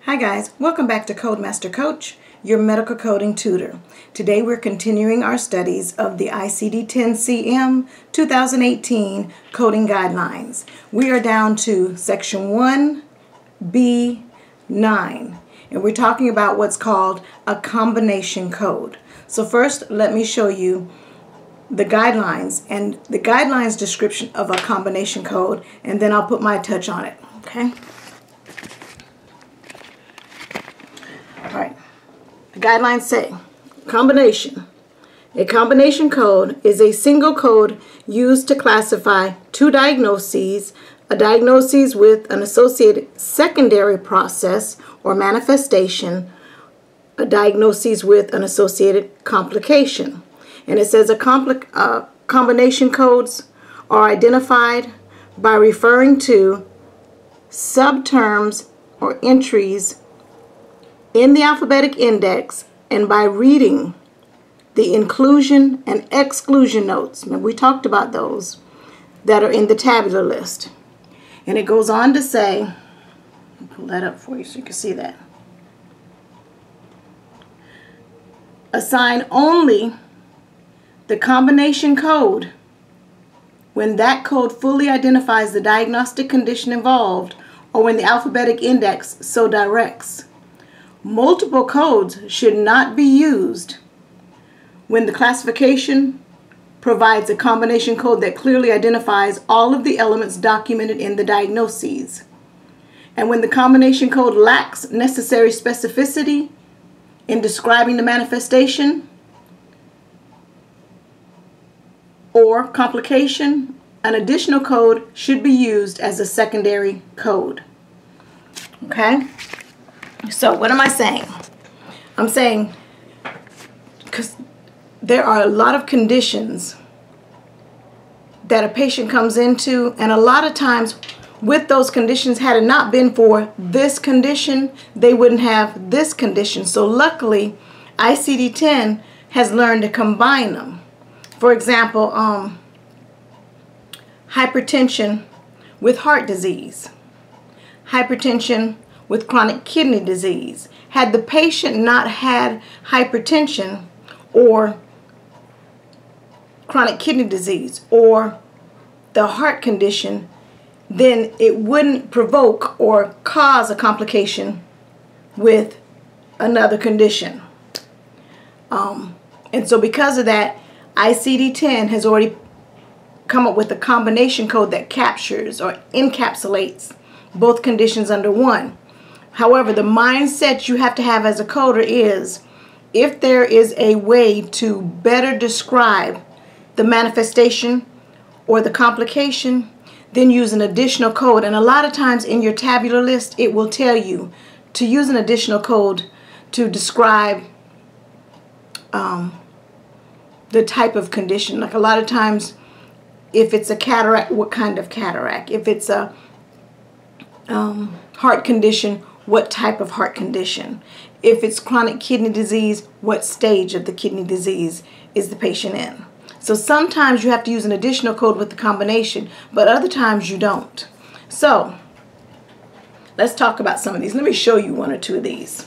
Hi guys, welcome back to Codemaster Coach, your medical coding tutor. Today we're continuing our studies of the ICD-10-CM 2018 Coding Guidelines. We are down to section 1B9 and we're talking about what's called a combination code. So first let me show you the guidelines and the guidelines description of a combination code, and then I'll put my touch on it, okay? Alright, the guidelines say, combination. A combination code is a single code used to classify two diagnoses, a diagnosis with an associated secondary process or manifestation, a diagnosis with an associated complication. And it says combination codes are identified by referring to subterms or entries in the alphabetic index and by reading the inclusion and exclusion notes. Remember, we talked about those that are in the tabular list. And it goes on to say, I'll pull that up for you so you can see that. Assign only the combination code when that code fully identifies the diagnostic condition involved or when the alphabetic index so directs. Multiple codes should not be used when the classification provides a combination code that clearly identifies all of the elements documented in the diagnoses. And when the combination code lacks necessary specificity in describing the manifestation or complication, an additional code should be used as a secondary code. Okay? So what am I saying? I'm saying because there are a lot of conditions that a patient comes into, and a lot of times with those conditions, had it not been for this condition, they wouldn't have this condition. So luckily, ICD-10 has learned to combine them. For example, hypertension with heart disease, hypertension with chronic kidney disease. Had the patient not had hypertension or chronic kidney disease or the heart condition, then it wouldn't provoke or cause a complication with another condition. And so because of that, ICD-10 has already come up with a combination code that captures or encapsulates both conditions under one. However, the mindset you have to have as a coder is, if there is a way to better describe the manifestation or the complication, then use an additional code. And a lot of times in your tabular list, it will tell you to use an additional code to describe the type of condition. Like a lot of times, if it's a cataract, what kind of cataract? If it's a heart condition, what type of heart condition? If it's chronic kidney disease, what stage of the kidney disease is the patient in? So sometimes you have to use an additional code with the combination, but other times you don't. So let's talk about some of these. Let me show you one or two of these.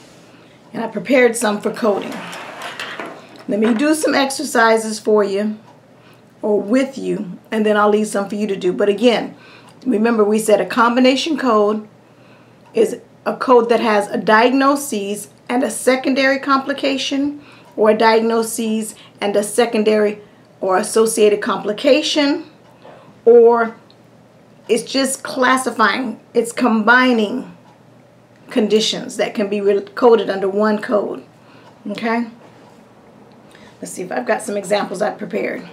And I prepared some for coding. Let me do some exercises for you or with you, and then I'll leave some for you to do. But again, remember we said a combination code is a code that has a diagnosis and a secondary complication, or a diagnosis and a secondary or associated complication, or it's just classifying, it's combining conditions that can be coded under one code. Okay? Let's see if I've got some examples I've prepared.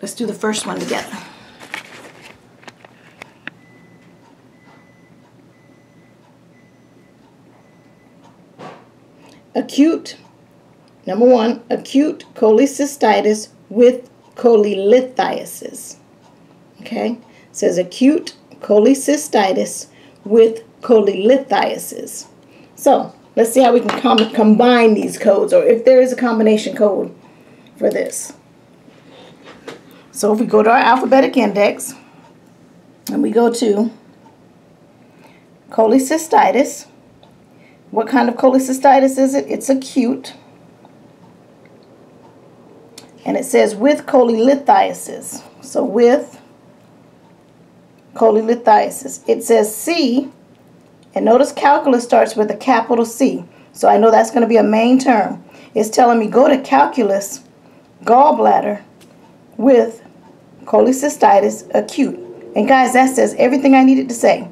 Let's do the first one together. Acute, number one, acute cholecystitis with cholelithiasis. Okay? It says acute cholecystitis with cholelithiasis. So, let's see how we can combine these codes, or if there is a combination code for this. So if we go to our alphabetic index and we go to cholecystitis. What kind of cholecystitis is it? It's acute. And it says with cholelithiasis. So with cholelithiasis. It says C, and notice calculus starts with a capital C. So I know that's going to be a main term. It's telling me go to calculus, gallbladder, with cholecystitis, acute. And guys, that says everything I needed to say.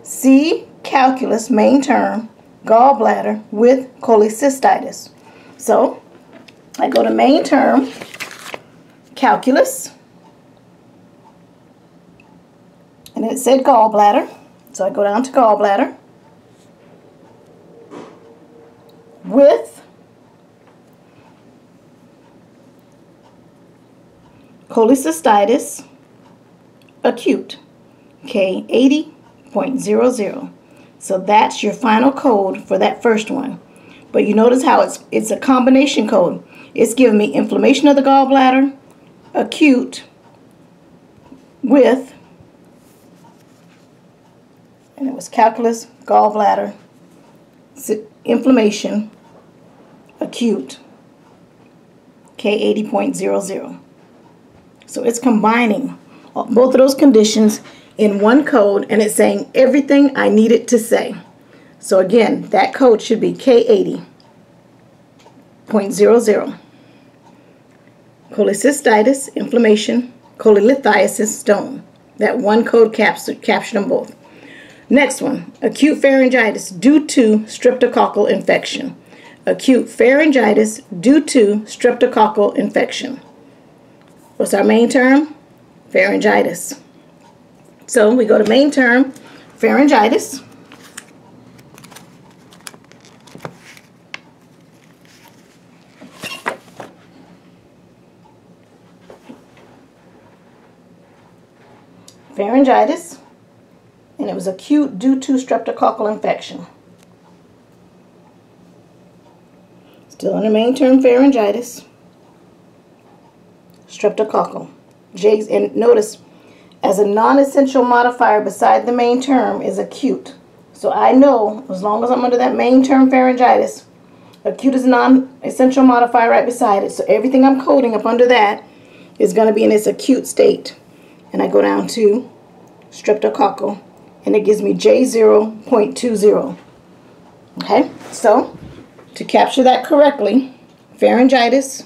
C, calculus, main term, gallbladder, with cholecystitis. So I go to main term, calculus, and it said gallbladder. So I go down to gallbladder, with cholecystitis, acute, K80.00. So that's your final code for that first one. But you notice how it's a combination code. It's giving me inflammation of the gallbladder, acute, with, and it was calculus, gallbladder, inflammation, acute, K80.00. So it's combining both of those conditions in one code, and it's saying everything I needed to say. So again, that code should be K80.00. Cholecystitis, inflammation, cholelithiasis, stone. That one code captured them both. Next one, acute pharyngitis due to streptococcal infection. Acute pharyngitis due to streptococcal infection. What's our main term? Pharyngitis. So we go to main term, pharyngitis. Pharyngitis, and it was acute due to streptococcal infection. Still in the main term, pharyngitis, streptococcal. And notice, as a non-essential modifier beside the main term is acute. So I know, as long as I'm under that main term pharyngitis, acute is a non-essential modifier right beside it. So everything I'm coding up under that is going to be in its acute state. And I go down to streptococcal, and it gives me J0.20. Okay, so to capture that correctly, pharyngitis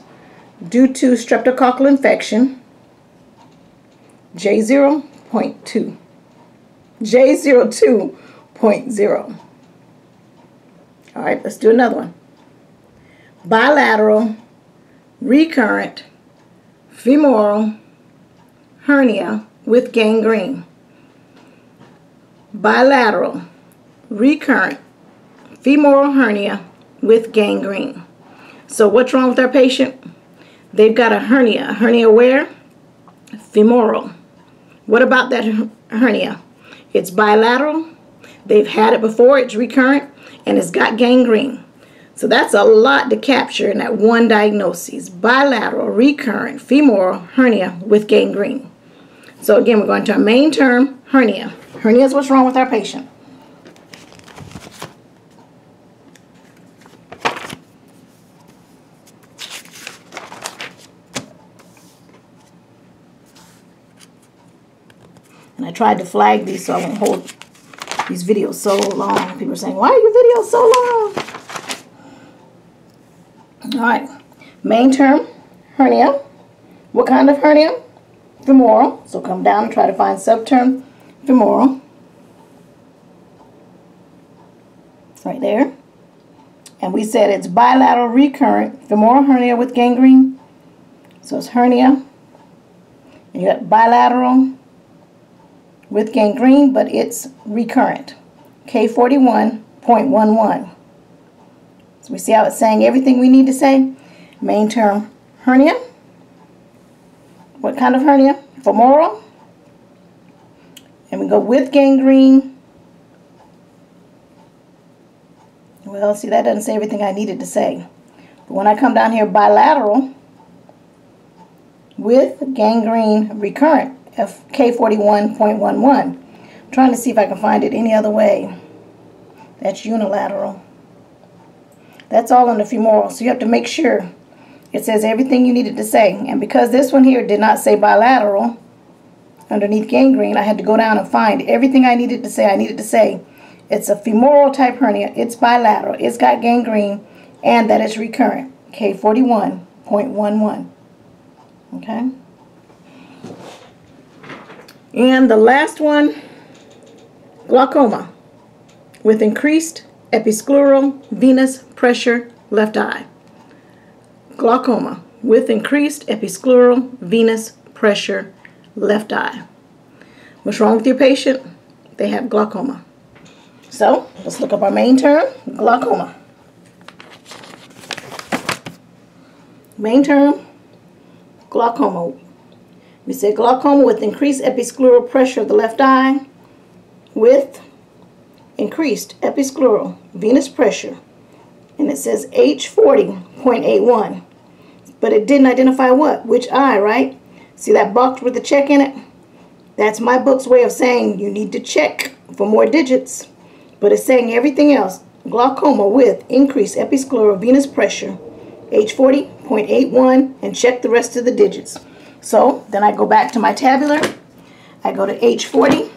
due to streptococcal infection, J02.0. All right, let's do another one. Bilateral, recurrent, femoral hernia with gangrene. Bilateral, recurrent, femoral hernia with gangrene. So what's wrong with our patient? They've got a hernia. A hernia where? Femoral. What about that hernia? It's bilateral. They've had it before. It's recurrent, and it's got gangrene. So that's a lot to capture in that one diagnosis. Bilateral, recurrent, femoral hernia with gangrene. So again, we're going to our main term, hernia. Hernia is what's wrong with our patient. And I tried to flag these so I won't hold these videos so long. People are saying, why are your videos so long? All right. Main term, hernia. What kind of hernia? Femoral. So come down and try to find subterm femoral. Right there. And we said it's bilateral recurrent femoral hernia with gangrene. So it's hernia. And you got bilateral with gangrene, but it's recurrent. K41.11. So we see how it's saying everything we need to say. Main term, hernia. What kind of hernia? Femoral. And we go with gangrene. Well, see, that doesn't say everything I needed to say. But when I come down here, bilateral with gangrene recurrent, K41.11. I'm trying to see if I can find it any other way. That's unilateral. That's all on the femoral, so you have to make sure it says everything you needed to say. And because this one here did not say bilateral underneath gangrene, I had to go down and find everything I needed to say. It's a femoral type hernia, it's bilateral, it's got gangrene, and that it's recurrent. K41.11. Okay? And the last one, glaucoma with increased episcleral venous pressure, left eye. Glaucoma with increased episcleral venous pressure, left eye. What's wrong with your patient? They have glaucoma. So, let's look up our main term, glaucoma. Main term, glaucoma. We say glaucoma with increased episcleral pressure of the left eye with increased episcleral venous pressure. And it says H40.81. But it didn't identify what? Which eye, right? See that box with the check in it? That's my book's way of saying you need to check for more digits. But it's saying everything else. Glaucoma with increased episcleral venous pressure, H40.81, and check the rest of the digits. So then I go back to my tabular. I go to H40.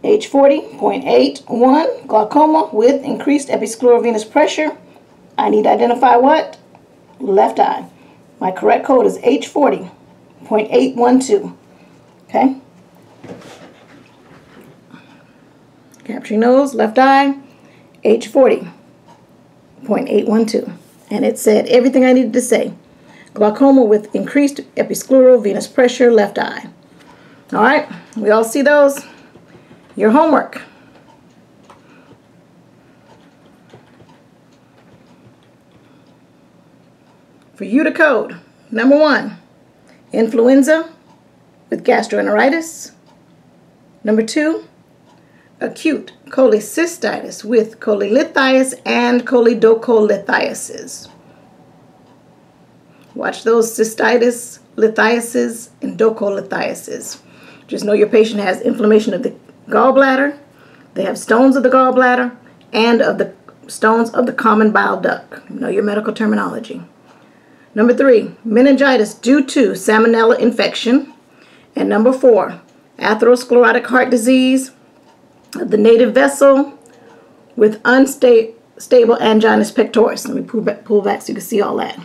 H40.81, glaucoma with increased episcleral venous pressure. I need to identify what? Left eye. My correct code is H40.812. Okay? Capturing nose, left eye, H40.812. And it said everything I needed to say. Glaucoma with increased episcleral venous pressure, left eye. All right, we all see those? Your homework. For you to code, number 1, influenza with gastroenteritis. Number 2, acute cholecystitis with cholelithiasis and cholelithiasis. Watch those: cystitis, lithiasis, and docholithiasis. Just know your patient has inflammation of the gallbladder, they have stones of the gallbladder, and of the stones of the common bile duct. Know your medical terminology. Number 3, meningitis due to salmonella infection. And number 4, atherosclerotic heart disease of the native vessel with unstable angina pectoris. Let me pull back so you can see all that.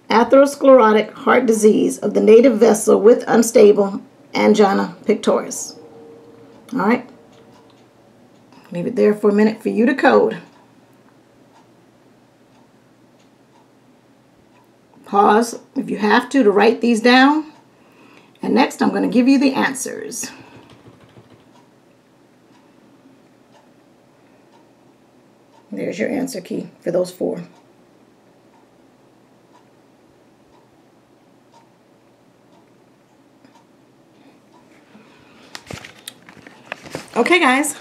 Atherosclerotic heart disease of the native vessel with unstable angina pectoris. All right. Leave it there for a minute for you to code. Pause if you have to write these down. And next I'm going to give you the answers. There's your answer key for those 4. Okay, guys,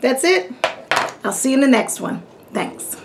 that's it. I'll see you in the next one. Thanks.